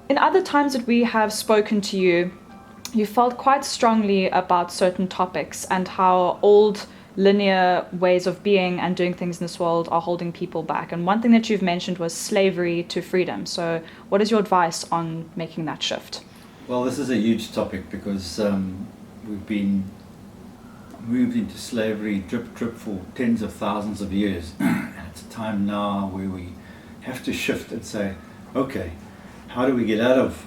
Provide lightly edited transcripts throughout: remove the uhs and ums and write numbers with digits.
In other times that we have spoken to you, you felt quite strongly about certain topics and how old linear ways of being and doing things in this world are holding people back. And one thing that you've mentioned was slavery to freedom. So what is your advice on making that shift? Well, this is a huge topic because we've been moved into slavery drip drip for tens of thousands of years. And it's a time now where we have to shift and say, okay, how do we get out of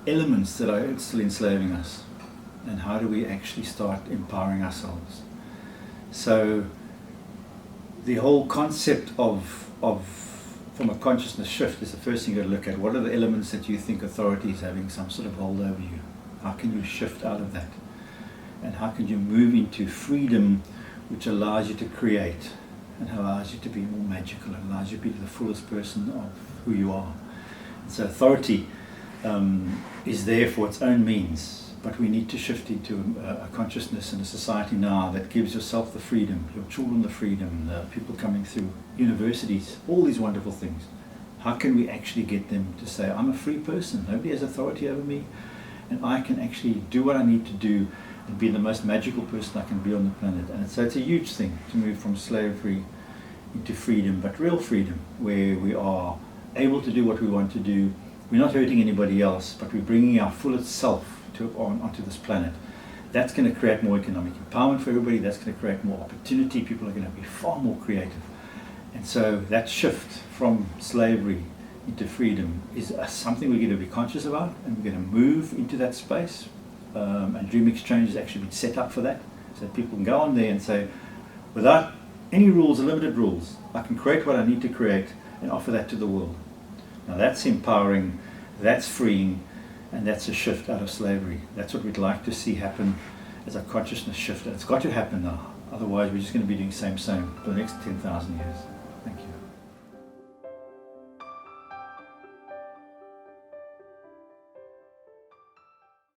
elements that are still enslaving us, and how do we actually start empowering ourselves? So the whole concept of from a consciousness shift is the first thing you got to look at. What are the elements that you think authority is having some sort of hold over you? How can you shift out of that? And how can you move into freedom, which allows you to create and allows you to be more magical and allows you to be the fullest person of who you are? So authority is there for its own means, but we need to shift into a consciousness and a society now that gives yourself the freedom, your children the freedom, the people coming through universities, all these wonderful things. How can we actually get them to say, I'm a free person, nobody has authority over me, and I can actually do what I need to do and be the most magical person I can be on the planet. And so it's a huge thing to move from slavery into freedom, but real freedom, where we are able to do what we want to do. We're not hurting anybody else, but we're bringing our fullest self onto this planet. That's going to create more economic empowerment for everybody. That's going to create more opportunity. People are going to be far more creative. And so that shift from slavery into freedom is something we're going to be conscious about, and we're going to move into that space. And Dream Exchange has actually been set up for that, so that people can go on there and say, without any rules or limited rules, I can create what I need to create and offer that to the world. Now that's empowering, that's freeing, and that's a shift out of slavery. That's what we'd like to see happen as a consciousness shift. And it's got to happen now, otherwise we're just going to be doing same for the next 10,000 years.